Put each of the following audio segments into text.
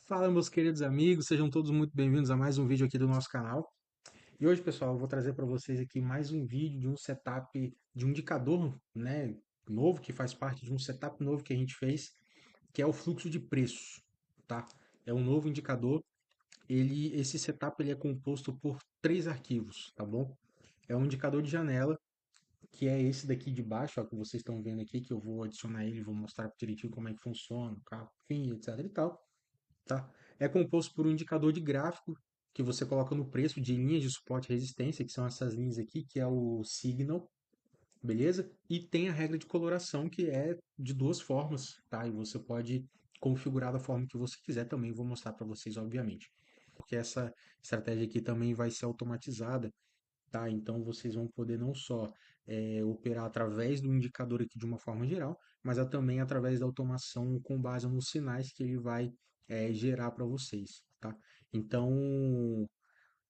Fala, meus queridos amigos, sejam todos muito bem-vindos a mais um vídeo aqui do nosso canal. E hoje, pessoal, eu vou trazer para vocês aqui mais um vídeo de um setup, de um indicador, né, novo, que faz parte de um setup novo que a gente fez, que é o fluxo de preços, tá? É um novo indicador. Esse setup ele é composto por três arquivos, tá bom? É um indicador de janela, que é esse daqui de baixo, ó, que vocês estão vendo aqui, que eu vou adicionar ele, vou mostrar direitinho como é que funciona, o carro, enfim, etc e tal, tá? É composto por um indicador de gráfico que você coloca no preço de linhas de suporte e resistência, que são essas linhas aqui, que é o signal, beleza? E tem a regra de coloração, que é de duas formas, tá? E você pode configurar da forma que você quiser também, vou mostrar para vocês, obviamente. Porque essa estratégia aqui também vai ser automatizada, tá? Então vocês vão poder não só operar através do indicador aqui de uma forma geral, mas também através da automação com base nos sinais que ele vai gerar para vocês, tá? Então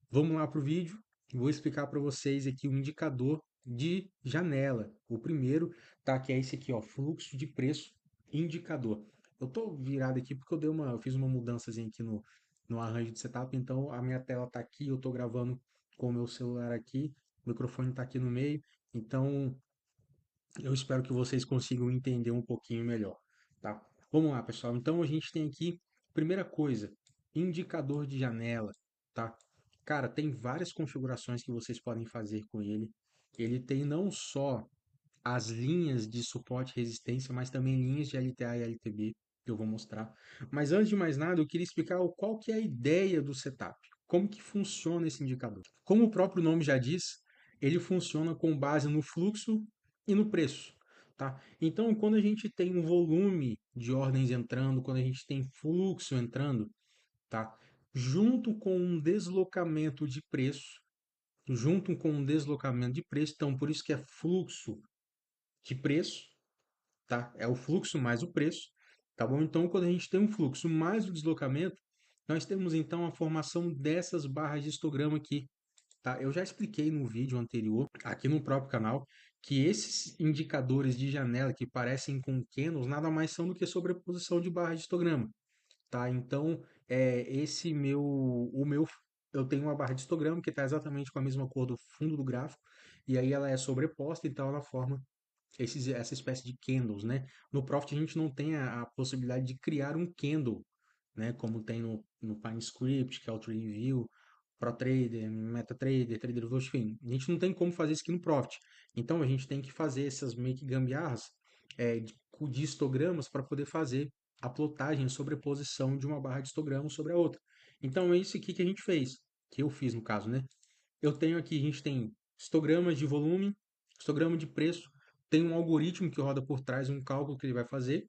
vamos lá para o vídeo. Vou explicar para vocês aqui o indicador de janela. O primeiro, tá? Que é esse aqui, ó, fluxo de preço indicador. Eu tô virado aqui porque eu fiz uma mudançazinha aqui no arranjo de setup, então a minha tela tá aqui, eu tô gravando com o meu celular aqui, o microfone tá aqui no meio, então eu espero que vocês consigam entender um pouquinho melhor, tá? Vamos lá, pessoal. Então a gente tem aqui, primeira coisa, indicador de janela, tá? Cara, tem várias configurações que vocês podem fazer com ele. Ele tem não só as linhas de suporte e resistência, mas também linhas de LTA e LTB, que eu vou mostrar. Mas antes de mais nada, eu queria explicar qual que é a ideia do setup. Como que funciona esse indicador? Como o próprio nome já diz, ele funciona com base no fluxo e no preço. Tá? Então, quando a gente tem um volume de ordens entrando, quando a gente tem fluxo entrando, tá? Junto com um deslocamento de preço, então por isso que é fluxo de preço, tá? É o fluxo mais o preço, tá bom? Então, quando a gente tem um fluxo mais o deslocamento, nós temos então a formação dessas barras de histograma aqui, tá? Eu já expliquei no vídeo anterior, aqui no próprio canal, que esses indicadores de janela que parecem com candles nada mais são do que sobreposição de barras de histograma, tá? Então, eu tenho uma barra de histograma que está exatamente com a mesma cor do fundo do gráfico, e aí ela é sobreposta, então ela forma essa espécie de candles, né? No Profit a gente não tem a possibilidade de criar um candle, né? Como tem no PineScript, que é o TradingView, ProTrader, MetaTrader, TraderView, enfim. A gente não tem como fazer isso aqui no Profit. Então a gente tem que fazer essas meio que gambiarras de histogramas para poder fazer a plotagem, a sobreposição de uma barra de histograma sobre a outra. Então é isso aqui que a gente fez, que eu fiz no caso, né? Eu tenho aqui, a gente tem histogramas de volume, histograma de preço, tem um algoritmo que roda por trás, um cálculo que ele vai fazer,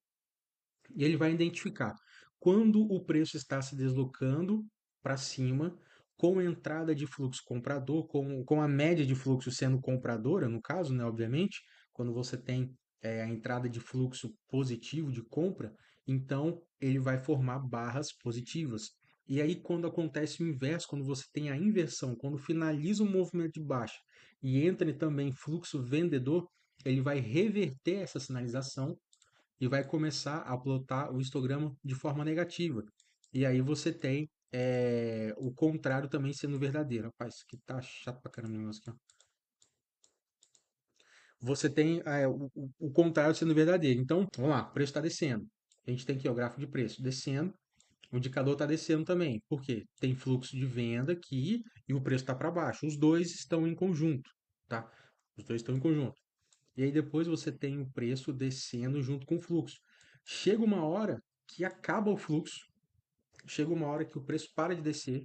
e ele vai identificar quando o preço está se deslocando para cima, com entrada de fluxo comprador, com a média de fluxo sendo compradora, no caso, né, obviamente, quando você tem a entrada de fluxo positivo de compra, então ele vai formar barras positivas. E aí, quando acontece o inverso, quando você tem a inversão, quando finaliza o movimento de baixa e entra também fluxo vendedor, ele vai reverter essa sinalização e vai começar a plotar o histograma de forma negativa. E aí você tem o contrário também sendo verdadeiro. Rapaz, isso aqui tá chato pra caramba o negócio aqui, ó. Você tem o contrário sendo verdadeiro. Então, vamos lá, o preço está descendo. A gente tem aqui o gráfico de preço descendo, o indicador está descendo também. Por quê? Tem fluxo de venda aqui e o preço está para baixo. Os dois estão em conjunto, tá? Os dois estão em conjunto. E aí depois você tem o preço descendo junto com o fluxo. Chega uma hora que acaba o fluxo, chega uma hora que o preço para de descer,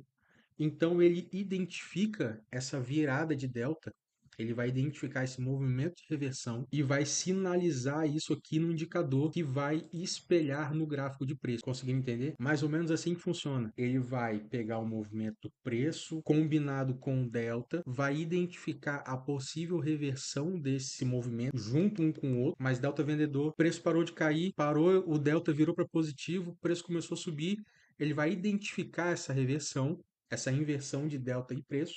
então ele identifica essa virada de delta, ele vai identificar esse movimento de reversão e vai sinalizar isso aqui no indicador que vai espelhar no gráfico de preço. Conseguiu entender? Mais ou menos assim que funciona. Ele vai pegar o movimento do preço combinado com o delta, vai identificar a possível reversão desse movimento junto um com o outro, mas delta vendedor, preço parou de cair, parou, o delta virou para positivo, o preço começou a subir, ele vai identificar essa reversão, essa inversão de delta e preço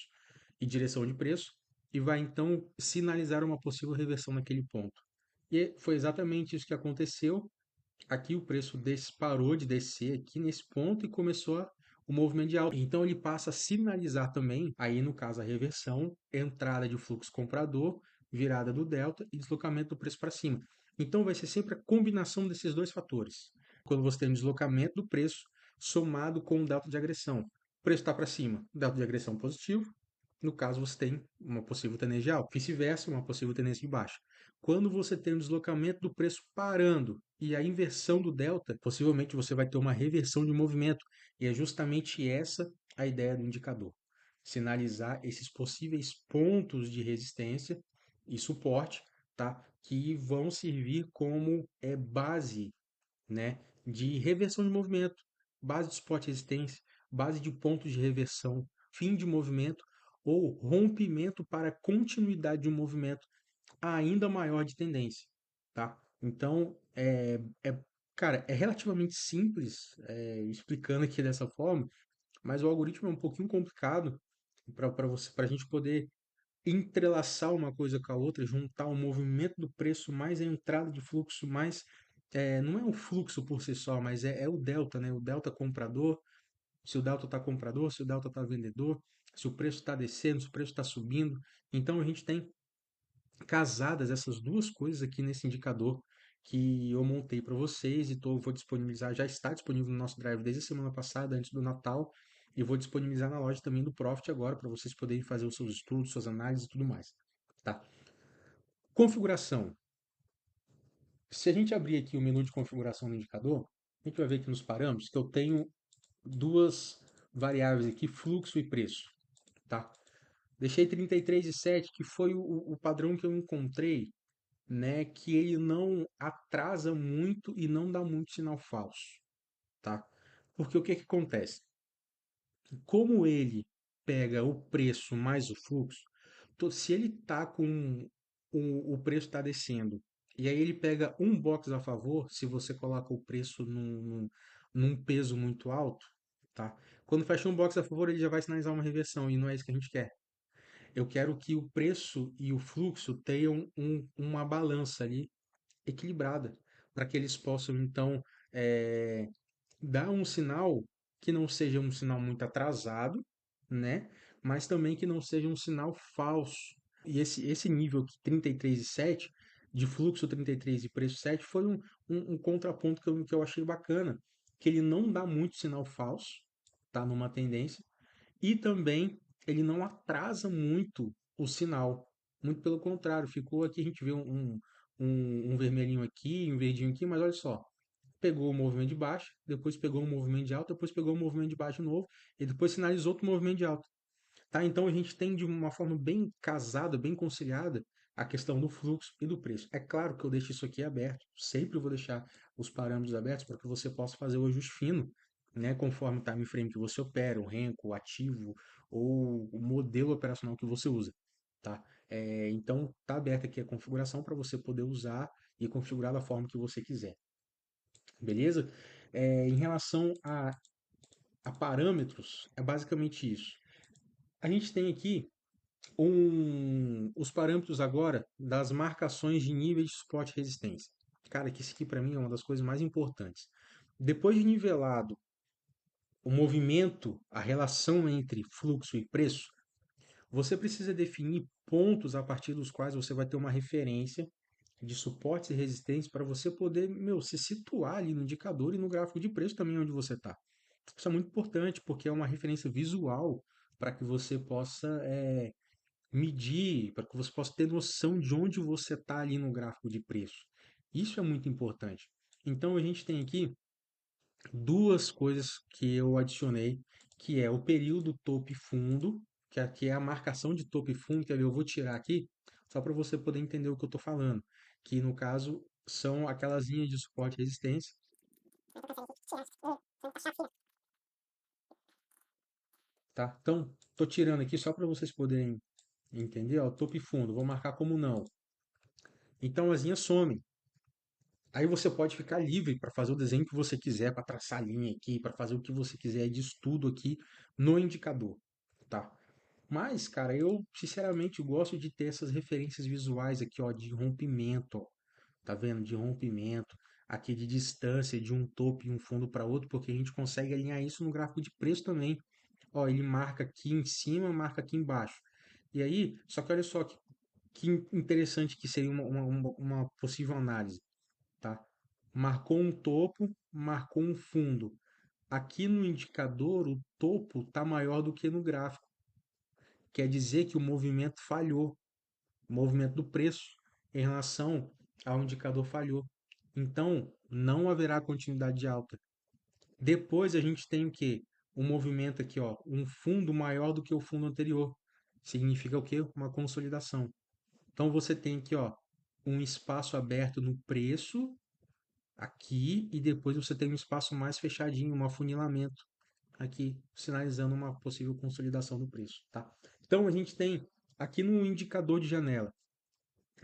e direção de preço e vai então sinalizar uma possível reversão naquele ponto. E foi exatamente isso que aconteceu. Aqui o preço parou de descer aqui nesse ponto e começou o movimento de alta. Então ele passa a sinalizar também, aí no caso a reversão, entrada de fluxo comprador, virada do delta e deslocamento do preço para cima. Então vai ser sempre a combinação desses dois fatores. Quando você tem um deslocamento do preço somado com o delta de agressão. O preço está para cima, delta de agressão positivo. No caso, você tem uma possível tendência de alta. Vice-versa, uma possível tendência de baixa. Quando você tem um deslocamento do preço parando e a inversão do delta, possivelmente você vai ter uma reversão de movimento. E é justamente essa a ideia do indicador. Sinalizar esses possíveis pontos de resistência e suporte, tá? Que vão servir como base, né, de reversão de movimento, base de suporte e resistência, base de pontos de reversão, fim de movimento ou rompimento para continuidade de um movimento ainda maior de tendência, tá? Então, cara, é relativamente simples explicando aqui dessa forma, mas o algoritmo é um pouquinho complicado para a gente poder entrelaçar uma coisa com a outra, juntar o movimento do preço mais a entrada de fluxo, mais não é o fluxo por si só, mas é o delta, né? O delta comprador, se o delta está comprador, se o delta está vendedor, se o preço está descendo, se o preço está subindo. Então a gente tem casadas essas duas coisas aqui nesse indicador que eu montei para vocês e vou disponibilizar, já está disponível no nosso Drive desde a semana passada, antes do Natal, e vou disponibilizar na loja também do Profit agora, para vocês poderem fazer os seus estudos, suas análises e tudo mais. Tá? Configuração. Se a gente abrir aqui o menu de configuração do indicador, a gente vai ver aqui nos parâmetros que eu tenho duas variáveis aqui, fluxo e preço. Tá? Deixei 33,7, que foi o padrão que eu encontrei, né, que ele não atrasa muito e não dá muito sinal falso, tá? Porque o que que acontece? Como ele pega o preço mais o fluxo, se ele tá com o preço está descendo e aí ele pega um box a favor, se você coloca o preço num peso muito alto, tá? Quando fecha um box a favor, ele já vai sinalizar uma reversão e não é isso que a gente quer. Eu quero que o preço e o fluxo tenham uma balança ali equilibrada, para que eles possam, então, dar um sinal que não seja um sinal muito atrasado, né? Mas também que não seja um sinal falso. E esse nível aqui, 33,7, de fluxo 33 e preço 7, foi um contraponto que eu achei bacana, que ele não dá muito sinal falso, tá? Numa tendência, e também ele não atrasa muito o sinal. Muito pelo contrário, ficou aqui, a gente vê um vermelhinho aqui, um verdinho aqui, mas olha só. Pegou o movimento de baixa, depois pegou o movimento de alta, depois pegou o movimento de baixo de novo, e depois sinalizou outro movimento de alta. Tá? Então a gente tem de uma forma bem casada, bem conciliada, a questão do fluxo e do preço. É claro que eu deixo isso aqui aberto, sempre vou deixar os parâmetros abertos para que você possa fazer o ajuste fino, né, conforme o time frame que você opera, o renko, o ativo ou o modelo operacional que você usa. Tá? Então tá aberta aqui a configuração para você poder usar e configurar da forma que você quiser. Beleza? Em relação a parâmetros, é basicamente isso. A gente tem aqui os parâmetros agora das marcações de níveis de suporte e resistência. Cara, que isso aqui para mim é uma das coisas mais importantes. Depois de nivelado o movimento, a relação entre fluxo e preço, você precisa definir pontos a partir dos quais você vai ter uma referência de suportes e resistências para você poder, se situar ali no indicador e no gráfico de preço também onde você está. Isso é muito importante porque é uma referência visual para que você possa medir, para que você possa ter noção de onde você está ali no gráfico de preço. Isso é muito importante. Então a gente tem aqui duas coisas que eu adicionei, que é o período topo e fundo, que aqui é a marcação de topo e fundo, que eu vou tirar aqui, só para você poder entender o que eu estou falando, que no caso são aquelas linhas de suporte e resistência, tá? Então, estou tirando aqui só para vocês poderem entender, ó, topo e fundo, vou marcar como não. Então as linhas somem. Aí você pode ficar livre para fazer o desenho que você quiser, para traçar a linha aqui, para fazer o que você quiser de estudo aqui no indicador, tá? Mas, cara, eu sinceramente gosto de ter essas referências visuais aqui, ó, de rompimento, ó, tá vendo? De rompimento. aqui de distância de um topo e um fundo para outro, porque a gente consegue alinhar isso no gráfico de preço também. Ó, ele marca aqui em cima, marca aqui embaixo. E aí, só que olha só que interessante que seria uma possível análise, tá? Marcou um topo, marcou um fundo. Aqui no indicador, o topo está maior do que no gráfico. Quer dizer que o movimento falhou, o movimento do preço em relação ao indicador falhou. Então, não haverá continuidade de alta. Depois a gente tem o quê? Um movimento aqui, ó, um fundo maior do que o fundo anterior. Significa o quê? Uma consolidação. Então você tem aqui, ó, um espaço aberto no preço aqui e depois você tem um espaço mais fechadinho, um afunilamento aqui, sinalizando uma possível consolidação do preço, tá? Então a gente tem aqui no indicador de janela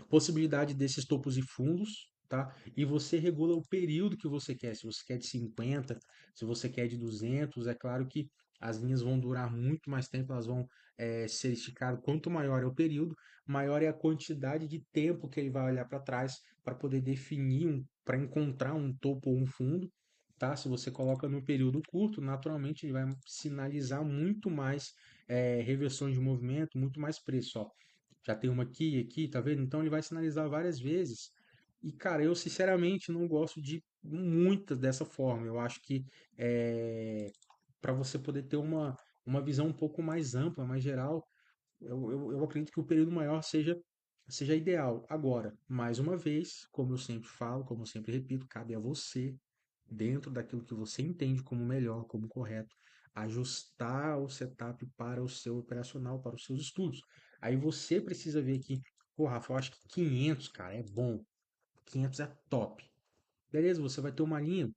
possibilidade desses topos e fundos, tá? E você regula o período que você quer, se você quer de 50, se você quer de 200, é claro que as linhas vão durar muito mais tempo, elas vão ser esticadas. Quanto maior é o período, maior é a quantidade de tempo que ele vai olhar para trás para poder definir, para encontrar um topo ou um fundo, tá? Se você coloca no período curto, naturalmente ele vai sinalizar muito mais reversões de movimento, muito mais preço, ó. Já tem uma aqui, tá vendo? Então ele vai sinalizar várias vezes. E, cara, eu sinceramente não gosto de muitas dessa forma. Eu acho que para você poder ter uma visão um pouco mais ampla, mais geral, eu acredito que o período maior seja ideal. Agora, mais uma vez, como eu sempre falo, como eu sempre repito, cabe a você, dentro daquilo que você entende como melhor, como correto, ajustar o setup para o seu operacional, para os seus estudos. Aí você precisa ver que, pô, Rafa, eu acho que 500, cara, é bom. 500 é top. Beleza, você vai ter uma linha,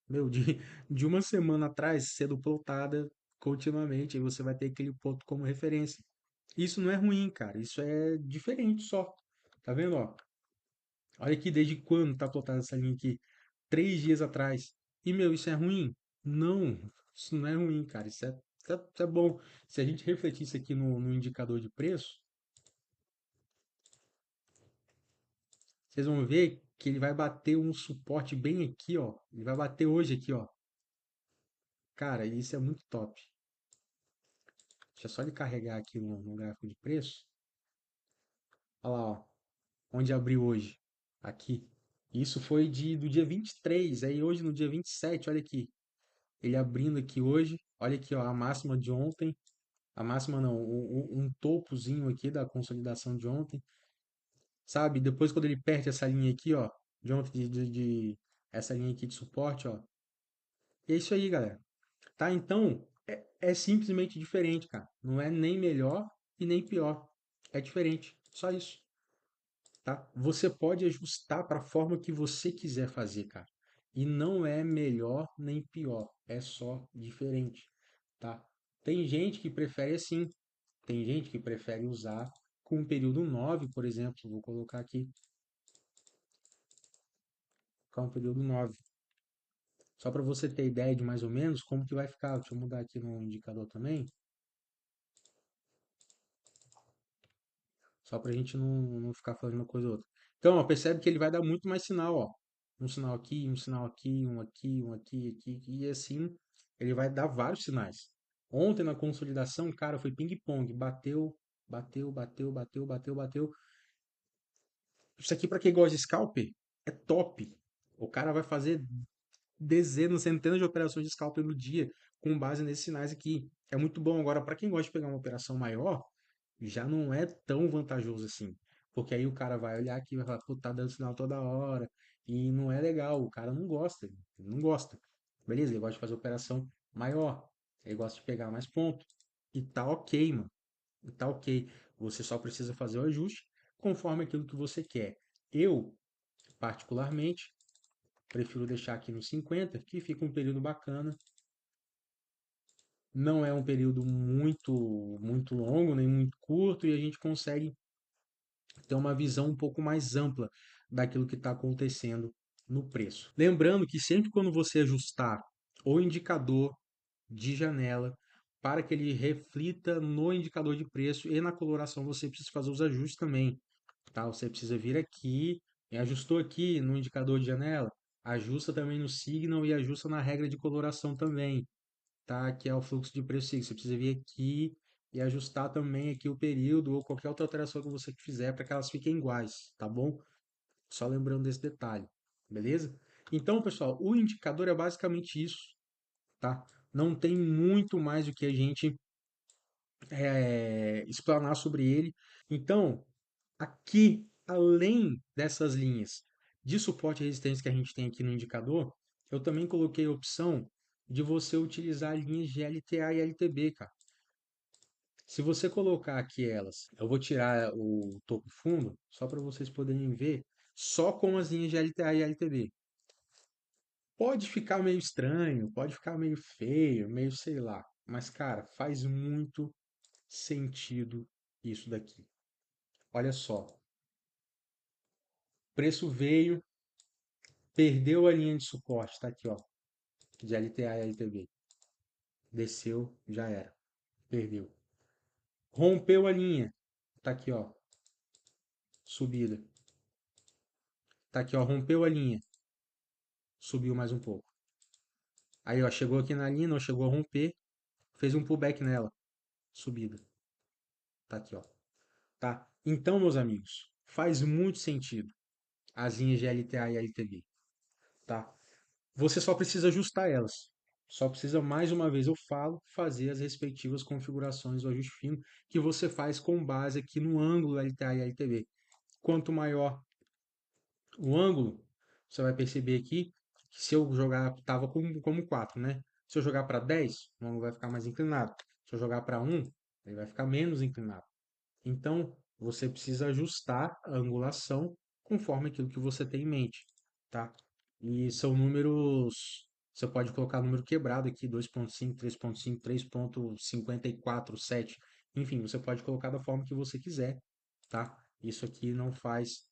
meu, de uma semana atrás sendo plotada continuamente, aí você vai ter aquele ponto como referência. Isso não é ruim, cara, isso é diferente só. Tá vendo, ó? Olha aqui desde quando tá plotada essa linha aqui. 3 dias atrás. E, meu, isso é ruim? Não, isso não é ruim, cara. Isso é bom. Se a gente refletir isso aqui no indicador de preço, vocês vão ver que ele vai bater um suporte bem aqui, ó. Ele vai bater hoje aqui, ó. Cara, isso é muito top. Deixa só ele carregar aqui no gráfico de preço. Olha lá, ó. Onde abriu hoje. Aqui. Isso foi do dia 23. Aí hoje, no dia 27, olha aqui. Ele abrindo aqui hoje. Olha aqui, ó. A máxima de ontem. A máxima não, um topozinho aqui da consolidação de ontem. Sabe? Depois quando ele perde essa linha aqui, ó. De ontem, essa linha aqui de suporte, ó. E é isso aí, galera. Tá? Então, é simplesmente diferente, cara. Não é nem melhor e nem pior. É diferente. Só isso. Tá? Você pode ajustar para a forma que você quiser fazer, cara. E não é melhor nem pior. É só diferente. Tá? Tem gente que prefere assim. Tem gente que prefere usar com o período 9, por exemplo. Vou colocar aqui. Com o período 9. Só para você ter ideia de mais ou menos como que vai ficar. Deixa eu mudar aqui no indicador também. Só para a gente não ficar fazendo uma coisa ou outra. Então, ó, percebe que ele vai dar muito mais sinal, ó. Um sinal aqui, um sinal aqui, um aqui, um aqui, aqui, e assim ele vai dar vários sinais. Ontem na consolidação, cara, foi ping-pong, bateu, bateu, bateu, bateu, bateu, bateu. Isso aqui para quem gosta de scalper é top. O cara vai fazer dezenas, centenas de operações de scalper no dia com base nesses sinais aqui. É muito bom. Agora, para quem gosta de pegar uma operação maior, já não é tão vantajoso assim. Porque aí o cara vai olhar aqui e vai falar, pô, tá dando sinal toda hora. E não é legal, o cara não gosta, ele não gosta. Beleza, ele gosta de fazer operação maior. Ele gosta de pegar mais ponto. E tá ok, mano. E tá ok. Você só precisa fazer o ajuste conforme aquilo que você quer. Eu, particularmente, prefiro deixar aqui no 50, que fica um período bacana. Não é um período muito longo, nem muito curto, e a gente consegue ter uma visão um pouco mais ampla daquilo que está acontecendo no preço. Lembrando que sempre quando você ajustar o indicador de janela para que ele reflita no indicador de preço e na coloração, você precisa fazer os ajustes também, tá? Você precisa vir aqui, ajustou aqui no indicador de janela, ajusta também no Signal e ajusta na regra de coloração também, tá? Que é o fluxo de preço Signal. Você precisa vir aqui e ajustar também aqui o período ou qualquer outra alteração que você fizer para que elas fiquem iguais, tá bom? Só lembrando desse detalhe, beleza? Então, pessoal, o indicador é basicamente isso, tá? Não tem muito mais o que a gente explanar sobre ele. Então, aqui, além dessas linhas de suporte e resistência que a gente tem aqui no indicador, eu também coloquei a opção de você utilizar linhas de LTA e LTB, cara. Se você colocar aqui elas, eu vou tirar o topo fundo, só para vocês poderem ver, só com as linhas de LTA e LTB. Pode ficar meio estranho, pode ficar meio feio, meio sei lá, mas cara, faz muito sentido isso daqui. Olha só, preço veio, perdeu a linha de suporte, tá aqui, ó, de LTA e LTB. Desceu, já era, perdeu. Rompeu a linha, tá aqui, ó, subida. Tá aqui, ó, rompeu a linha, subiu mais um pouco. Aí, ó, chegou aqui na linha, não chegou a romper, fez um pullback nela, subida. Tá aqui, ó. Tá? Então, meus amigos, faz muito sentido as linhas de LTA e LTB, tá? Você só precisa ajustar elas. Só precisa, mais uma vez eu falo, fazer as respectivas configurações do ajuste fino que você faz com base aqui no ângulo LTA e LTB. Quanto maior o ângulo, você vai perceber aqui que se eu jogar, estava como 4, né? Se eu jogar para 10, o ângulo vai ficar mais inclinado. Se eu jogar para 1, ele vai ficar menos inclinado. Então, você precisa ajustar a angulação conforme aquilo que você tem em mente, tá? E são números, você pode colocar número quebrado aqui, 2.5, 3.5, 3.54, 7. Enfim, você pode colocar da forma que você quiser, tá? Isso aqui não faz,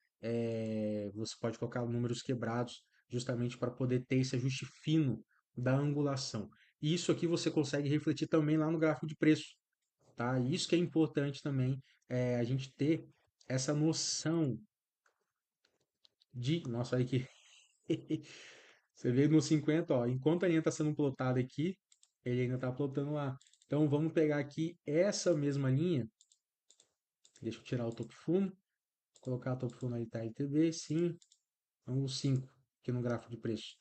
você pode colocar números quebrados justamente para poder ter esse ajuste fino da angulação. E isso aqui você consegue refletir também lá no gráfico de preço, tá? Isso que é importante também, a gente ter essa noção de. Nossa, olha aqui. Você vê no 50, ó, enquanto a linha está sendo plotada aqui, ele ainda está plotando lá. Então vamos pegar aqui essa mesma linha. Deixa eu tirar o topo fundo, colocar o topo fundo ali, tá LTB, sim, ângulo 5 aqui no gráfico de preço.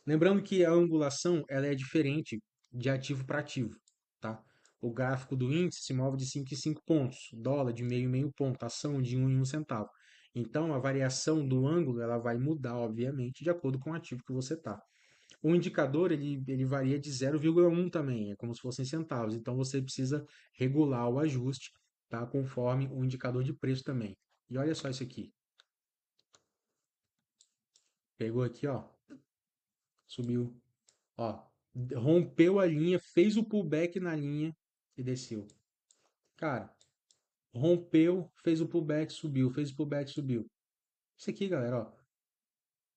Lembrando que a angulação ela é diferente de ativo para ativo, tá? O gráfico do índice se move de 5 em 5 pontos, dólar de meio em meio ponto, ação de 1 em 1 centavo. Então a variação do ângulo ela vai mudar, obviamente, de acordo com o ativo que você está. O indicador ele varia de 0,1 também, é como se fossem centavos. Então você precisa regular o ajuste, tá? Conforme o indicador de preço também. E olha só isso aqui. Pegou aqui, ó, subiu. Ó, rompeu a linha, fez o pullback na linha e desceu. Cara, rompeu, fez o pullback, subiu, fez o pullback, subiu. Isso aqui, galera, ó.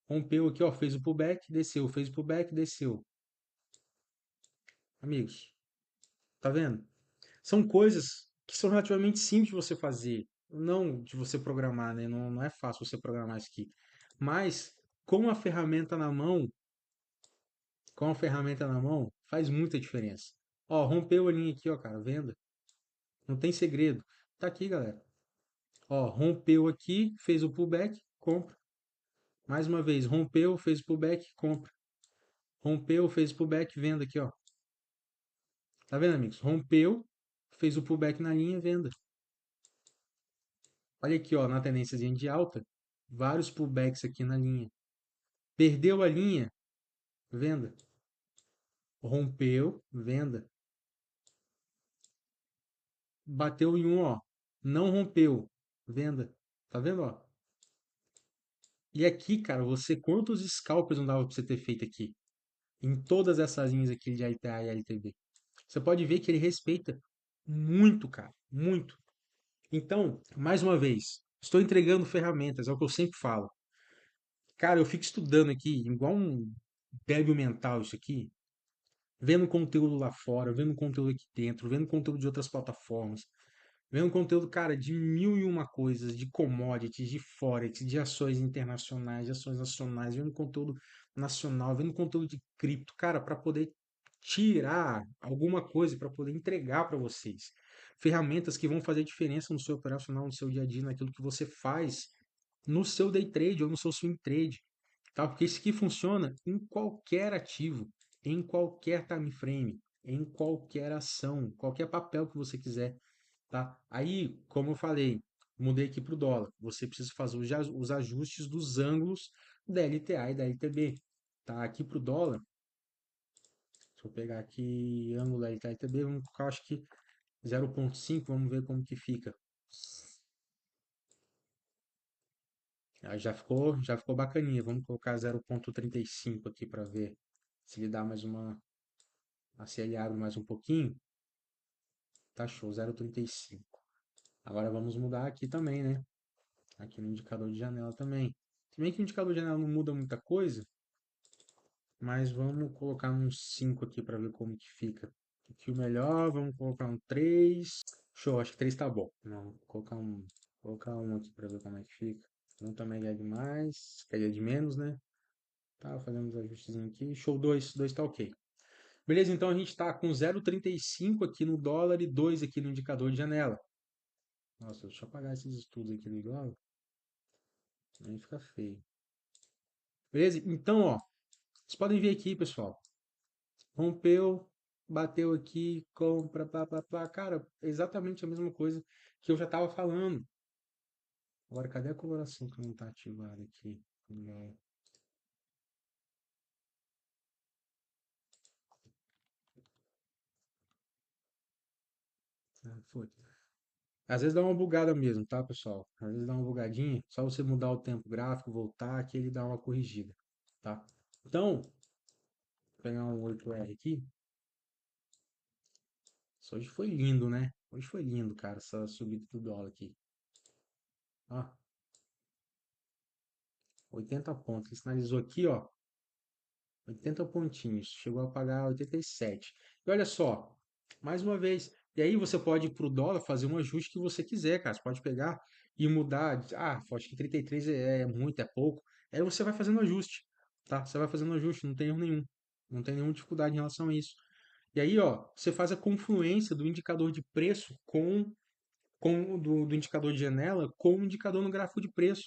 Rompeu aqui, ó, fez o pullback, desceu, fez o pullback, desceu. Amigos, tá vendo? São coisas que são relativamente simples de você fazer, não de você programar, né? Não é fácil você programar isso aqui. Mas com a ferramenta na mão, com a ferramenta na mão, faz muita diferença. Ó, rompeu a linha aqui, ó, cara, venda. Não tem segredo. Tá aqui, galera. Ó, rompeu aqui, fez o pullback, compra. Mais uma vez, rompeu, fez o pullback, compra. Rompeu, fez o pullback, venda aqui, ó. Tá vendo, amigos? Rompeu, fez o pullback na linha, venda. Olha aqui, ó, na tendência de alta, vários pullbacks aqui na linha. Perdeu a linha, venda. Rompeu, venda. Bateu em um, ó. Não rompeu, venda. Tá vendo, ó? E aqui, cara, você quantos scalpers não dava pra você ter feito aqui? Em todas essas linhas aqui de LTA e LTB. Você pode ver que ele respeita muito, cara, muito. Então, mais uma vez, estou entregando ferramentas, é o que eu sempre falo. Cara, eu fico estudando aqui, igual um débil mental isso aqui, vendo conteúdo lá fora, vendo conteúdo aqui dentro, vendo conteúdo de outras plataformas. Vendo conteúdo, cara, de mil e uma coisas, de commodities, de forex, de ações internacionais, de ações nacionais, vendo conteúdo nacional, vendo conteúdo de cripto, cara, para poder tirar alguma coisa, para poder entregar para vocês. Ferramentas que vão fazer diferença no seu operacional, no seu dia a dia, naquilo que você faz no seu day trade ou no seu swing trade, tá? Porque isso aqui funciona em qualquer ativo, em qualquer time frame, em qualquer ação, qualquer papel que você quiser, tá? Aí, como eu falei, mudei aqui para o dólar. Você precisa fazer os ajustes dos ângulos da LTA e da LTB, tá? Aqui para o dólar, se eu pegar aqui ângulo da LTA e LTB, vamos colocar, acho que 0,5, vamos ver como que fica. Aí já ficou bacaninha. Vamos colocar 0,35 aqui para ver se ele dá mais uma, se ele abre mais um pouquinho. Tá show, 0,35. Agora vamos mudar aqui também, né? Aqui no indicador de janela também. Se bem que o indicador de janela não muda muita coisa, mas vamos colocar uns 5 aqui para ver como que fica. Aqui o melhor, vamos colocar um 3. Show, acho que 3 tá bom. Não, vou colocar um aqui para ver como é que fica. Um também é demais, quer dizer, de menos, né? Tá, fazendo os ajustes aqui. Show, 2 tá ok. Beleza, então a gente está com 0,35 aqui no dólar e 2 aqui no indicador de janela. Nossa, deixa eu apagar esses estudos aqui do igual. Aí fica feio. Beleza? Então, ó, vocês podem ver aqui, pessoal. Rompeu, bateu aqui, compra, pá, pá, pá. Cara, é exatamente a mesma coisa que eu já estava falando. Agora, cadê a coloração que não está ativada aqui? Não. Ah, foi. Às vezes dá uma bugada mesmo, tá, pessoal? Às vezes dá uma bugadinha. Só você mudar o tempo gráfico, voltar, que ele dá uma corrigida, tá? Então, vou pegar um 8R aqui. Isso hoje foi lindo, né? Hoje foi lindo, cara, essa subida do dólar aqui. Ó, 80 pontos. Ele sinalizou aqui, ó, 80 pontinhos. Chegou a pagar 87. E olha só, mais uma vez. E aí você pode ir pro dólar fazer um ajuste que você quiser, cara. Você pode pegar e mudar. Ah, acho que 33 é muito, é pouco. Aí você vai fazendo ajuste, tá? Você vai fazendo ajuste, não tem erro nenhum. Não tem nenhuma dificuldade em relação a isso. E aí, ó, você faz a confluência do indicador de preço com do indicador de janela com o indicador no gráfico de preço.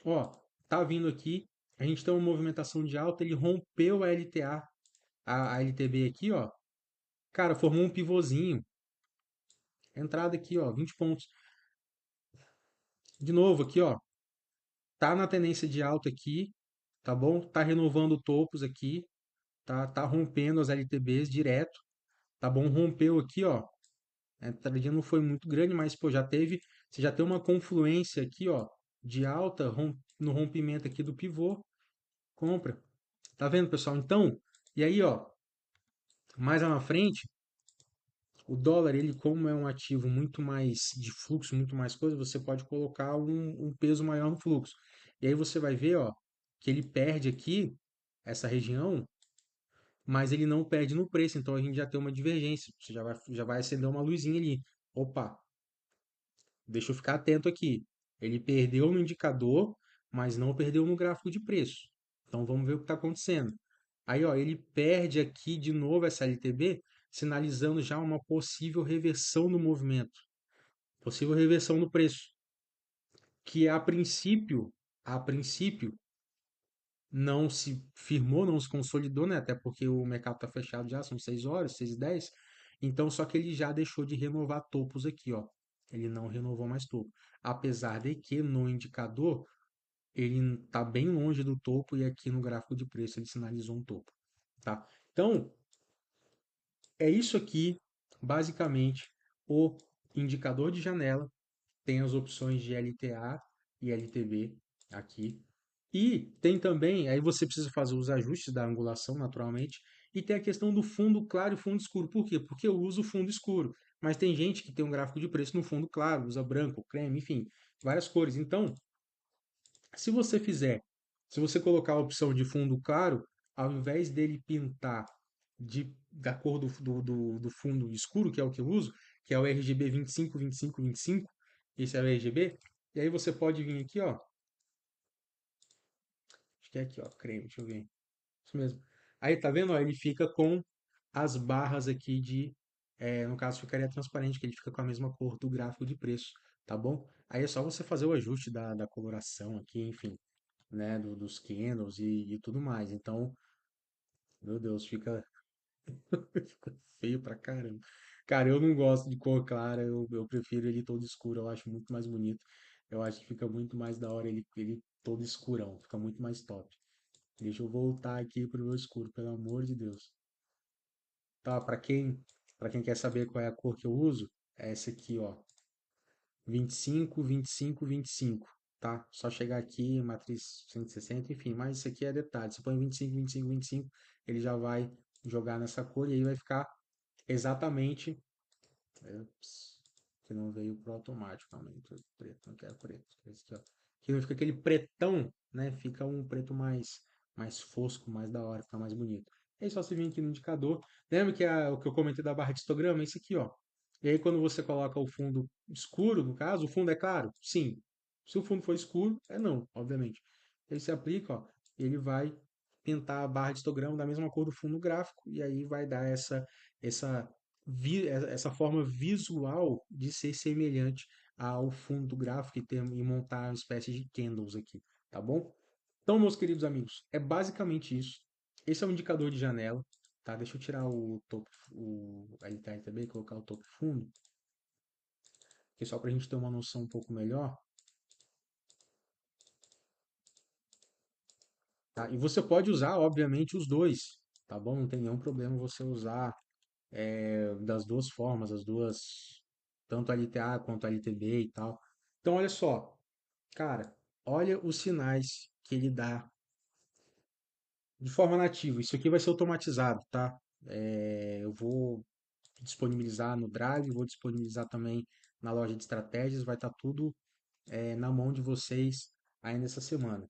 Ó, tá vindo aqui, a gente tem uma movimentação de alta, ele rompeu a LTA, a LTB aqui, ó. Cara, formou um pivôzinho. Entrada aqui, ó, 20 pontos. De novo aqui, ó, tá na tendência de alta aqui, tá bom? Tá renovando topos aqui, tá rompendo as LTBs direto, tá bom? Rompeu aqui, ó. A entradinha não foi muito grande, mas pô, você já tem uma confluência aqui, ó, de alta no rompimento aqui do pivô, compra. Tá vendo, pessoal? Então, e aí, ó, mais lá na frente, o dólar, ele como é um ativo muito mais de fluxo, muito mais coisa, você pode colocar um peso maior no fluxo. E aí você vai ver, ó, que ele perde aqui essa região, mas ele não perde no preço. Então a gente já tem uma divergência. Você já vai acender uma luzinha ali. Opa, deixa eu ficar atento aqui. Ele perdeu no indicador, mas não perdeu no gráfico de preço. Então vamos ver o que está acontecendo. Aí, ó, ele perde aqui de novo essa LTB, sinalizando já uma possível reversão no movimento, possível reversão no preço, que a princípio não se firmou, não se consolidou, né? Até porque o mercado está fechado já, são 6 horas, 6h10. Então, só que ele já deixou de renovar topos aqui, ó. Ele não renovou mais topo. Apesar de que no indicador ele está bem longe do topo e aqui no gráfico de preço ele sinalizou um topo, tá? Então, é isso aqui, basicamente, o indicador de janela. Tem as opções de LTA e LTB aqui. E tem também, aí você precisa fazer os ajustes da angulação, naturalmente. E tem a questão do fundo claro e fundo escuro. Por quê? Porque eu uso fundo escuro. Mas tem gente que tem um gráfico de preço no fundo claro, usa branco, creme, enfim, várias cores. Então, se você fizer, se você colocar a opção de fundo claro, ao invés dele pintar da cor do fundo escuro, que é o que eu uso, que é o RGB 25, 25, 25. Esse é o RGB. E aí você pode vir aqui, ó. Acho que é aqui, ó, creme, deixa eu ver. Isso mesmo. Aí, tá vendo? Ó, ele fica com as barras aqui no caso, ficaria transparente, que ele fica com a mesma cor do gráfico de preço, tá bom? Aí é só você fazer o ajuste da coloração aqui, enfim, né, dos candles e tudo mais. Então, meu Deus, fica feio pra caramba. Cara, eu não gosto de cor clara, eu prefiro ele todo escuro, eu acho muito mais bonito. Eu acho que fica muito mais da hora ele todo escurão, fica muito mais top. Deixa eu voltar aqui pro meu escuro, pelo amor de Deus. Tá, para quem quer saber qual é a cor que eu uso, é essa aqui, ó. 25, 25, 25, tá? Só chegar aqui, matriz 160, enfim, mas isso aqui é detalhe. Você põe 25, 25, 25, ele já vai jogar nessa cor e aí vai ficar exatamente. Ups, que não veio pro automático, realmente. Preto, não quero preto. Esse aqui, ó. Que não fica aquele pretão, né? Fica um preto mais fosco, mais da hora, fica mais bonito. E aí só você vir aqui no indicador. Lembra que o que eu comentei da barra de histograma? É esse aqui, ó. E aí quando você coloca o fundo escuro, no caso, o fundo é claro? Sim. Se o fundo for escuro, é não, obviamente. Aí você aplica, ó, ele vai pintar a barra de histograma da mesma cor do fundo gráfico e aí vai dar essa essa forma visual de ser semelhante ao fundo gráfico e montar uma espécie de candles aqui, tá bom? Então, meus queridos amigos, é basicamente isso. Esse é o indicador de janela, tá? Deixa eu tirar o topo, o LTR e colocar o topo fundo, que é só para a gente ter uma noção um pouco melhor, tá? E você pode usar, obviamente, os dois, tá bom? Não tem nenhum problema você usar das duas formas, as duas, tanto a LTA quanto a LTB e tal. Então, olha só, cara, olha os sinais que ele dá de forma nativa. Isso aqui vai ser automatizado, tá? Eu vou disponibilizar no Drive, vou disponibilizar também na loja de estratégias, vai estar tudo na mão de vocês ainda essa semana.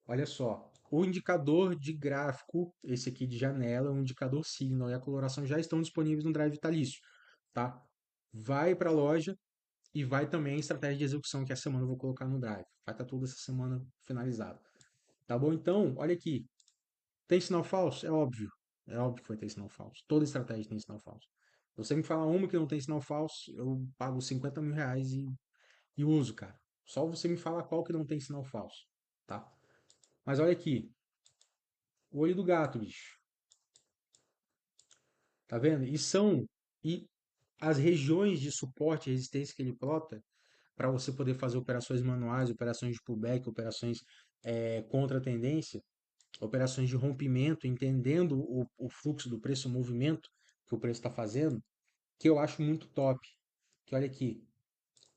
Olha só, o indicador de gráfico, esse aqui de janela, é um indicador Signal e a coloração já estão disponíveis no Drive vitalício, tá? Vai para a loja e vai também a estratégia de execução que essa semana eu vou colocar no Drive. Vai estar tudo essa semana finalizado. Tá bom? Então, olha aqui. Tem sinal falso? É óbvio. É óbvio que vai ter sinal falso. Toda estratégia tem sinal falso. Se você me falar uma que não tem sinal falso, eu pago 50 mil reais e uso, cara. Só você me falar qual que não tem sinal falso, tá? Mas olha aqui. O olho do gato, bicho. Tá vendo? E as regiões de suporte e resistência que ele plota para você poder fazer operações manuais, operações de pullback, operações contra a tendência, operações de rompimento, entendendo o fluxo do preço, o movimento que o preço está fazendo, que eu acho muito top. Que olha aqui.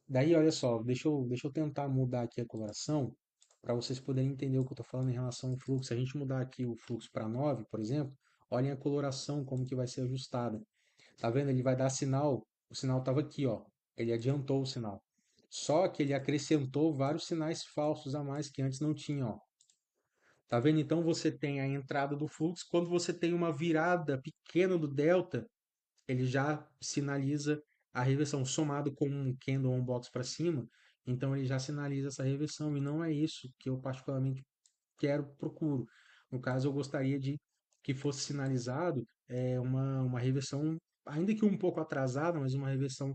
Daí, olha só, deixa eu tentar mudar aqui a coloração para vocês poderem entender o que eu estou falando em relação ao fluxo. Se a gente mudar aqui o fluxo para 9, por exemplo, olhem a coloração, como que vai ser ajustada. Tá vendo? Ele vai dar sinal. O sinal estava aqui, ó. Ele adiantou o sinal. Só que ele acrescentou vários sinais falsos a mais que antes não tinha, ó. Tá vendo? Então você tem a entrada do fluxo. Quando você tem uma virada pequena do delta, ele já sinaliza a reversão somado com um candle ou um box para cima. Então ele já sinaliza essa reversão e não é isso que eu particularmente procuro. No caso, eu gostaria de que fosse sinalizado uma reversão, ainda que um pouco atrasada, mas uma reversão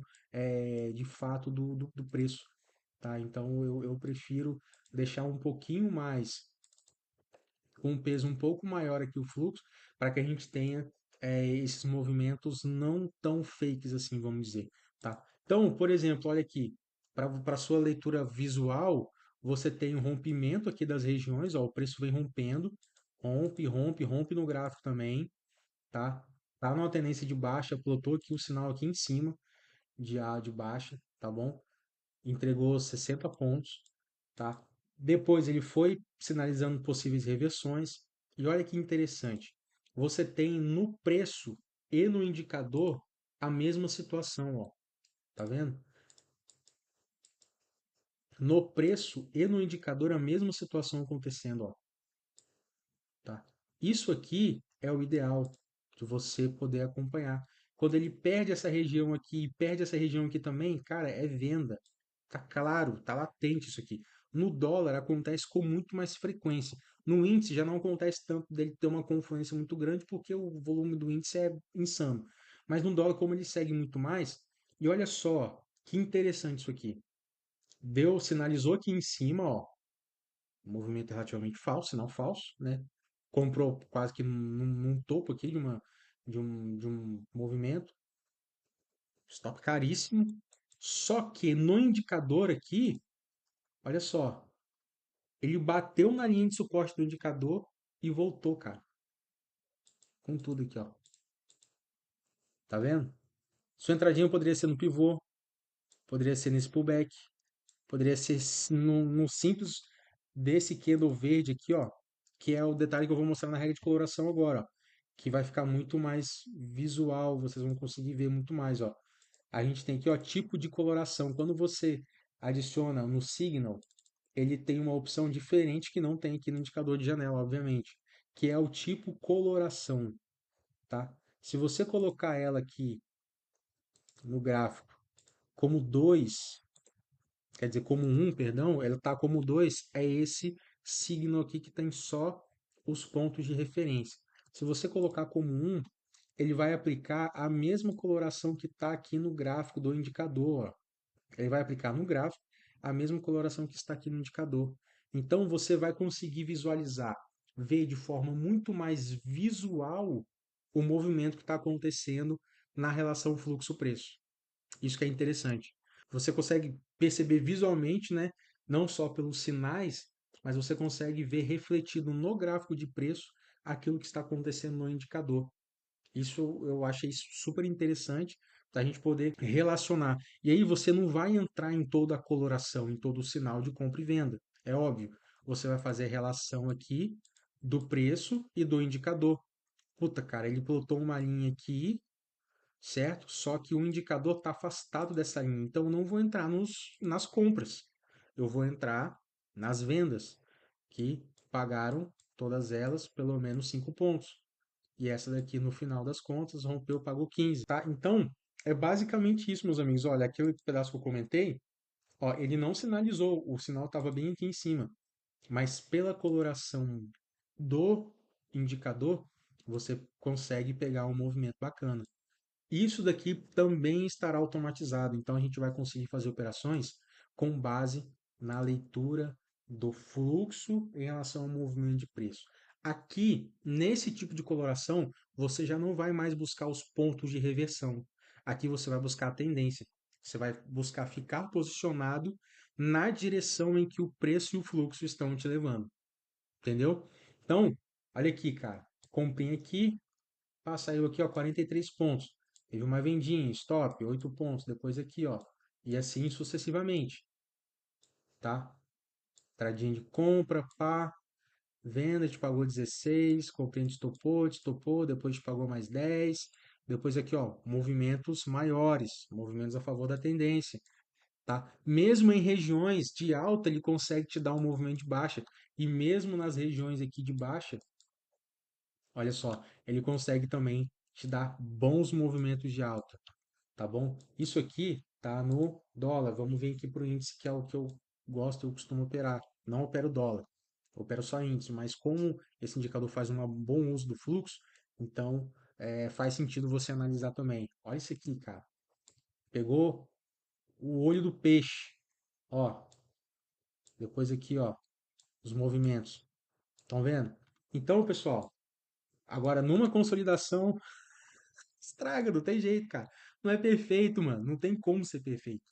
de fato do preço. Tá? Então eu prefiro deixar um pouquinho mais com um peso um pouco maior aqui o fluxo, para que a gente tenha esses movimentos não tão fakes assim, vamos dizer, tá? Então, por exemplo, olha aqui, para sua leitura visual, você tem um rompimento aqui das regiões, ó, o preço vem rompendo, rompe, rompe, rompe no gráfico também, tá? Tá numa tendência de baixa, plotou aqui o sinal aqui em cima de baixa, tá bom? Entregou 60 pontos, tá? Depois ele foi sinalizando possíveis reversões. E olha que interessante, você tem no preço e no indicador a mesma situação, ó. Tá vendo? No preço e no indicador a mesma situação acontecendo, ó, tá? Isso aqui é o ideal de você poder acompanhar. Quando ele perde essa região aqui e perde essa região aqui também, cara, é venda. Tá claro, tá latente isso aqui. No dólar acontece com muito mais frequência. No índice já não acontece tanto dele ter uma confluência muito grande porque o volume do índice é insano. Mas no dólar, como ele segue muito mais, e olha só, que interessante isso aqui. Deu, sinalizou aqui em cima, ó, um movimento relativamente falso, sinal falso, né? Comprou quase que num topo aqui de um movimento, stop caríssimo. Só que no indicador aqui, olha só, ele bateu na linha de suporte do indicador e voltou, cara, com tudo aqui, ó. Tá vendo? Sua entradinha poderia ser no pivô, poderia ser nesse pullback, poderia ser no simples desse candle verde aqui, ó, que é o detalhe que eu vou mostrar na regra de coloração agora, ó, que vai ficar muito mais visual, vocês vão conseguir ver muito mais, ó. A gente tem aqui, ó, tipo de coloração. Quando você adiciona no Signal, ele tem uma opção diferente que não tem aqui no indicador de janela, obviamente, que é o tipo coloração, tá? Se você colocar ela aqui no gráfico como 2, quer dizer, como um, perdão, ela está como 2, é esse signo aqui que tem só os pontos de referência. Se você colocar como um, ele vai aplicar a mesma coloração que está aqui no gráfico do indicador, ó. Ele vai aplicar no gráfico a mesma coloração que está aqui no indicador. Então você vai conseguir visualizar, ver de forma muito mais visual o movimento que está acontecendo na relação fluxo-preço. Isso que é interessante. Você consegue perceber visualmente, né, não só pelos sinais, mas você consegue ver refletido no gráfico de preço aquilo que está acontecendo no indicador. Isso eu achei super interessante da gente poder relacionar. E aí você não vai entrar em toda a coloração, em todo o sinal de compra e venda. É óbvio. Você vai fazer a relação aqui do preço e do indicador. Puta, cara, ele plotou uma linha aqui, certo? Só que o indicador está afastado dessa linha. Então eu não vou entrar nas compras. Eu vou entrar nas vendas, que pagaram todas elas pelo menos 5 pontos. E essa daqui, no final das contas, rompeu, pagou 15, tá? Então, é basicamente isso, meus amigos. Olha, aquele pedaço que eu comentei, ó, ele não sinalizou, o sinal estava bem aqui em cima. Mas pela coloração do indicador, você consegue pegar um movimento bacana. Isso daqui também estará automatizado, então a gente vai conseguir fazer operações com base na leitura do fluxo em relação ao movimento de preço. Aqui, nesse tipo de coloração, você já não vai mais buscar os pontos de reversão. Aqui você vai buscar a tendência. Você vai buscar ficar posicionado na direção em que o preço e o fluxo estão te levando. Entendeu? Então, olha aqui, cara. Comprei aqui, saiu aqui, ó, 43 pontos. Teve uma vendinha, stop, 8 pontos. Depois aqui, ó. E assim sucessivamente, tá? Trading de compra, pá. Venda, te pagou 16. Comprei, te topou. Depois te pagou mais 10. Depois aqui, ó, movimentos maiores. Movimentos a favor da tendência, tá? Mesmo em regiões de alta, ele consegue te dar um movimento de baixa. E mesmo nas regiões aqui de baixa, olha só, ele consegue também te dar bons movimentos de alta, tá bom? Isso aqui tá no dólar. Vamos vir aqui para o índice, que é o que eu gosto, eu costumo operar. Não opero dólar, opero só índice, mas como esse indicador faz um bom uso do fluxo, então faz sentido você analisar também. Olha isso aqui, cara. Pegou o olho do peixe, ó. Depois aqui, ó, os movimentos. Estão vendo? Então, pessoal, agora numa consolidação estraga, não tem jeito, cara. Não é perfeito, mano. Não tem como ser perfeito,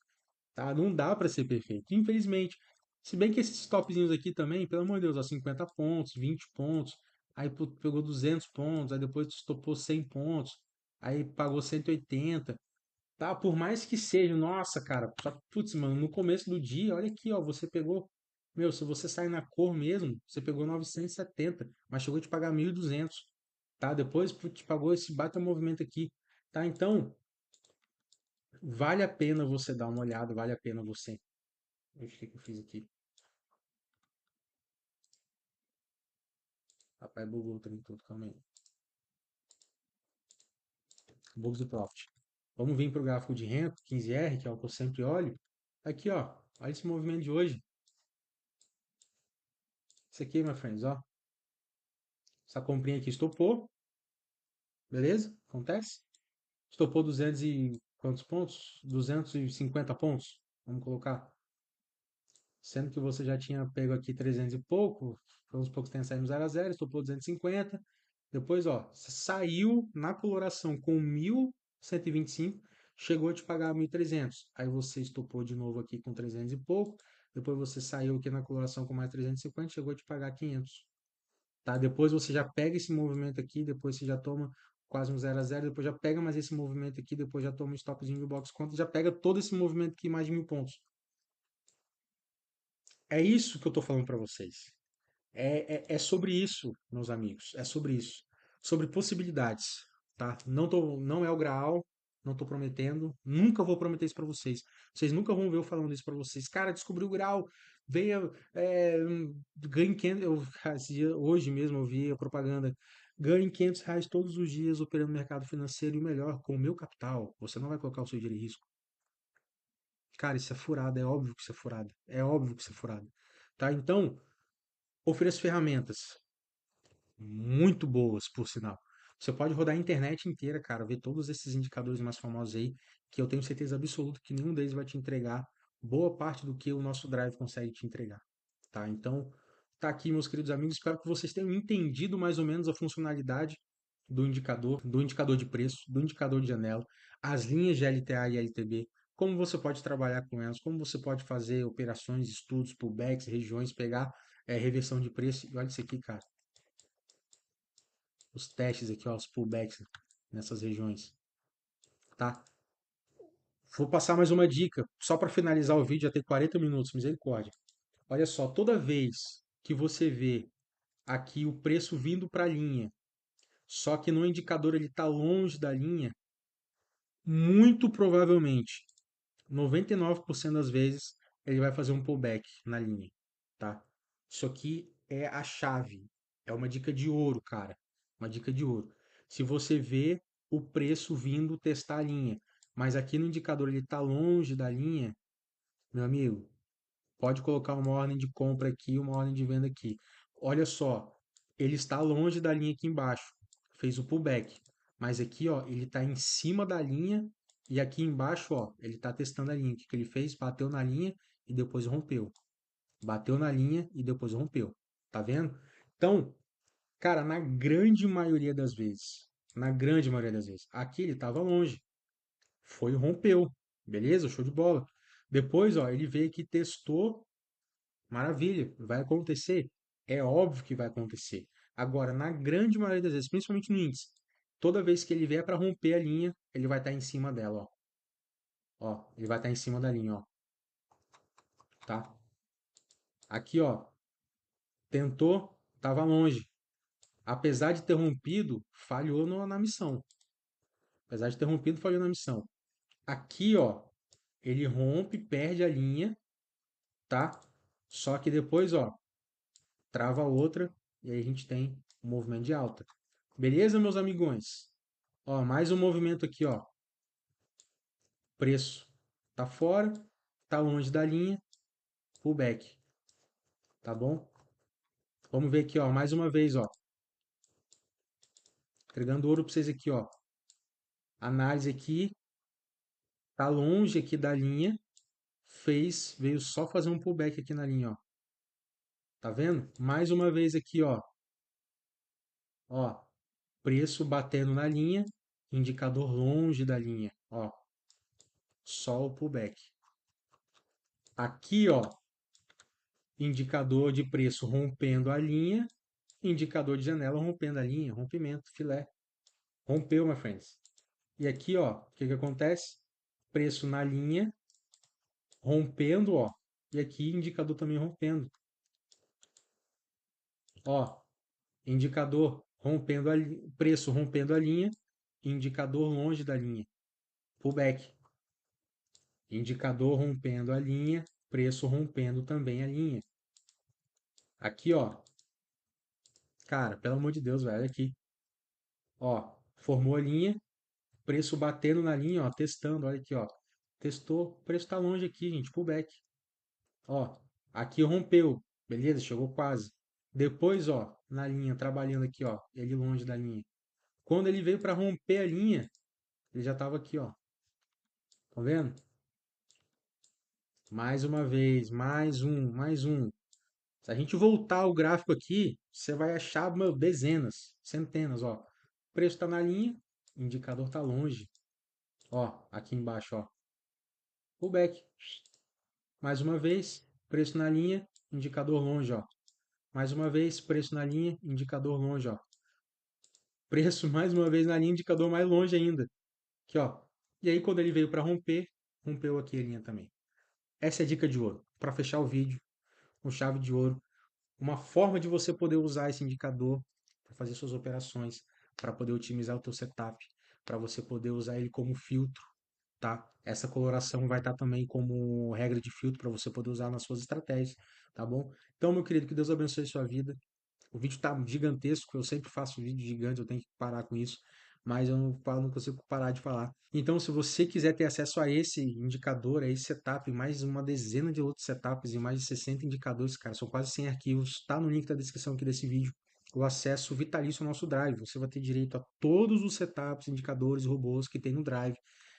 tá? Não dá pra ser perfeito, infelizmente. Se bem que esses topzinhos aqui também, pelo amor de Deus, ó, 50 pontos, 20 pontos, aí pegou 200 pontos, aí depois estopou 100 pontos, aí pagou 180, tá? Por mais que seja, nossa, cara, só que, putz, mano, no começo do dia, olha aqui, ó, você pegou, meu, se você sair na cor mesmo, você pegou 970, mas chegou a te pagar 1.200, tá? Depois te pagou esse baita movimento aqui, tá? Então, vale a pena você dar uma olhada, vale a pena você. Deixa eu ver o que eu fiz aqui. Rapaz, bugou o trem todo, calma aí. Books do Profit. Vamos vir para o gráfico de renda, 15R, que é o que eu sempre olho. Aqui, ó, olha esse movimento de hoje. Isso aqui, my friends, ó. Essa comprinha aqui estopou, beleza? Acontece. Estopou 200 e quantos pontos? 250 pontos, vamos colocar. Sendo que você já tinha pego aqui 300 e pouco, vamos supor que tenha saído no 0 a 0, estopou 250. Depois, ó, saiu na coloração com 1.125, chegou a te pagar 1.300. Aí você estopou de novo aqui com 300 e pouco. Depois você saiu aqui na coloração com mais 350, chegou a te pagar 500. Tá? Depois você já pega esse movimento aqui, depois você já toma quase um 0 a 0, depois já pega mais esse movimento aqui, depois já toma um stopzinho do box conta, já pega todo esse movimento aqui mais de 1.000 pontos. É isso que eu tô falando para vocês. É sobre isso, meus amigos. É sobre isso. Sobre possibilidades, tá? Não é o Graal, não tô prometendo. Nunca vou prometer isso para vocês. Vocês nunca vão ver eu falando isso para vocês. Cara, descobri o Graal, venha, ganhe 500. Hoje mesmo eu vi a propaganda. Ganhe R$ 500 todos os dias operando no mercado financeiro e o melhor, com o meu capital. Você não vai colocar o seu dinheiro em risco. Cara, isso é furado, é óbvio que isso é furado. É óbvio que isso é furado. Tá? Então, ofereço ferramentas muito boas, por sinal. Você pode rodar a internet inteira, cara, ver todos esses indicadores mais famosos aí, que eu tenho certeza absoluta que nenhum deles vai te entregar boa parte do que o nosso Drive consegue te entregar, tá? Então, tá aqui, meus queridos amigos, espero que vocês tenham entendido mais ou menos a funcionalidade do indicador de preço, do indicador de janela, as linhas de LTA e LTB, como você pode trabalhar com elas, como você pode fazer operações, estudos, pullbacks, regiões, pegar reversão de preço. E olha isso aqui, cara, os testes aqui, ó, os pullbacks nessas regiões, tá? Vou passar mais uma dica, só para finalizar o vídeo, já tem 40 minutos, misericórdia. Olha só, toda vez que você vê aqui o preço vindo para a linha, só que no indicador ele está longe da linha, muito provavelmente, 99% das vezes, ele vai fazer um pullback na linha, tá? Isso aqui é a chave. É uma dica de ouro, cara. Uma dica de ouro. Se você vê o preço vindo testar a linha, mas aqui no indicador ele está longe da linha, meu amigo, pode colocar uma ordem de compra aqui, uma ordem de venda aqui. Olha só, ele está longe da linha aqui embaixo. Fez o pullback. Mas aqui, ó, ele está em cima da linha e aqui embaixo, ó, ele está testando a linha. O que que ele fez? Bateu na linha e depois rompeu. Bateu na linha e depois rompeu. Tá vendo? Então, cara, na grande maioria das vezes, aqui ele estava longe. Foi e rompeu. Beleza? Show de bola. Depois, ó, ele veio aqui, testou. Maravilha, vai acontecer. É óbvio que vai acontecer. Agora, na grande maioria das vezes, principalmente no índice, toda vez que ele vier para romper a linha, ele vai estar em cima dela, ó. Ó, ele vai estar em cima da linha, ó, tá? Aqui, ó, tentou, estava longe. Apesar de ter rompido, falhou na missão. Apesar de ter rompido, falhou na missão. Aqui, ó, ele rompe, perde a linha, tá? Só que depois, ó, trava outra e aí a gente tem um movimento de alta. Beleza, meus amigões? Ó, mais um movimento aqui, ó. Preço tá fora, tá longe da linha, pullback, tá bom? Vamos ver aqui, ó, mais uma vez, ó. Entregando ouro para vocês aqui, ó. Análise aqui, tá longe aqui da linha, veio só fazer um pullback aqui na linha, ó. Tá vendo? Mais uma vez aqui, ó. Ó, preço batendo na linha, indicador longe da linha, ó. Só o pullback. Aqui, ó, indicador de preço rompendo a linha, indicador de janela rompendo a linha, rompimento, filé. Rompeu, my friends. E aqui, ó, o que que acontece? Preço na linha, rompendo, ó. E aqui, indicador também rompendo. Ó, indicador rompendo preço rompendo a linha, indicador longe da linha. Pullback. Indicador rompendo a linha, preço rompendo também a linha. Aqui, ó. Cara, pelo amor de Deus, velho, aqui. Ó, formou a linha, Preço batendo na linha, ó, testando, olha aqui, ó. Testou, o preço tá longe aqui, gente, pullback. Ó, aqui rompeu, beleza? Chegou quase. Depois, ó, na linha, trabalhando aqui, ó, ele longe da linha. Quando ele veio para romper a linha, ele já tava aqui, ó. Tá vendo? Mais uma vez, mais um, mais um. Se a gente voltar o gráfico aqui, você vai achar, meu, dezenas, centenas, ó. O preço está na linha, o indicador está longe. Ó, aqui embaixo, ó. Pullback. Mais uma vez, preço na linha, indicador longe, ó. Mais uma vez, preço na linha, indicador longe, ó. Preço mais uma vez na linha, indicador mais longe ainda. Aqui, ó. E aí, quando ele veio para romper, rompeu aqui a linha também. Essa é a dica de ouro. Para fechar o vídeo, com chave de ouro, uma forma de você poder usar esse indicador para fazer suas operações, para poder otimizar o teu setup, para você poder usar ele como filtro, tá? Essa coloração vai estar também como regra de filtro para você poder usar nas suas estratégias, tá bom? Então, meu querido, que Deus abençoe sua vida. O vídeo tá gigantesco, eu sempre faço vídeo gigante, eu tenho que parar com isso, mas eu não consigo parar de falar. Então, se você quiser ter acesso a esse indicador, a esse setup, mais uma dezena de outros setups e mais de 60 indicadores, cara, são quase 100 arquivos, tá no link da descrição aqui desse vídeo. O acesso vitalício ao nosso Drive. Você vai ter direito a todos os setups, indicadores, robôs que tem no Drive,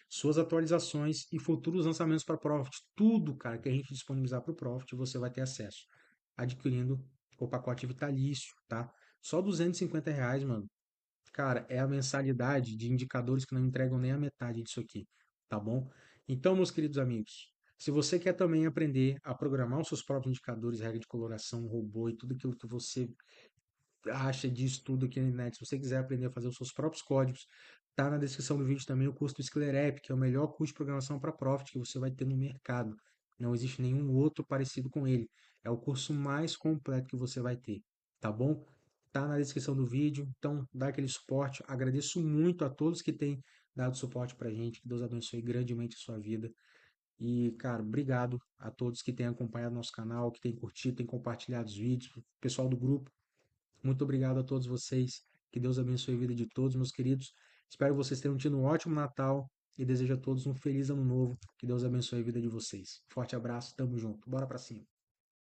suas atualizações e futuros lançamentos para Profit. Tudo, cara, que a gente disponibilizar para o Profit, você vai ter acesso adquirindo o pacote vitalício, tá? Só R$ 250, mano. Cara, é a mensalidade de indicadores que não entregam nem a metade disso aqui, tá bom? Então, meus queridos amigos, se você quer também aprender a programar os seus próprios indicadores, regra de coloração, robô e tudo aquilo que você acha disso tudo aqui na internet, se você quiser aprender a fazer os seus próprios códigos, tá na descrição do vídeo também o curso do Skiller App, que é o melhor curso de programação para Profit que você vai ter no mercado. Não existe nenhum outro parecido com ele. É o curso mais completo que você vai ter, tá bom? Tá na descrição do vídeo, então dá aquele suporte. Agradeço muito a todos que têm dado suporte pra gente. Que Deus abençoe grandemente a sua vida. E, cara, obrigado a todos que têm acompanhado nosso canal, que têm curtido, têm compartilhado os vídeos, pessoal do grupo. Muito obrigado a todos vocês. Que Deus abençoe a vida de todos, meus queridos. Espero que vocês tenham tido um ótimo Natal e desejo a todos um feliz ano novo. Que Deus abençoe a vida de vocês. Forte abraço, tamo junto. Bora pra cima.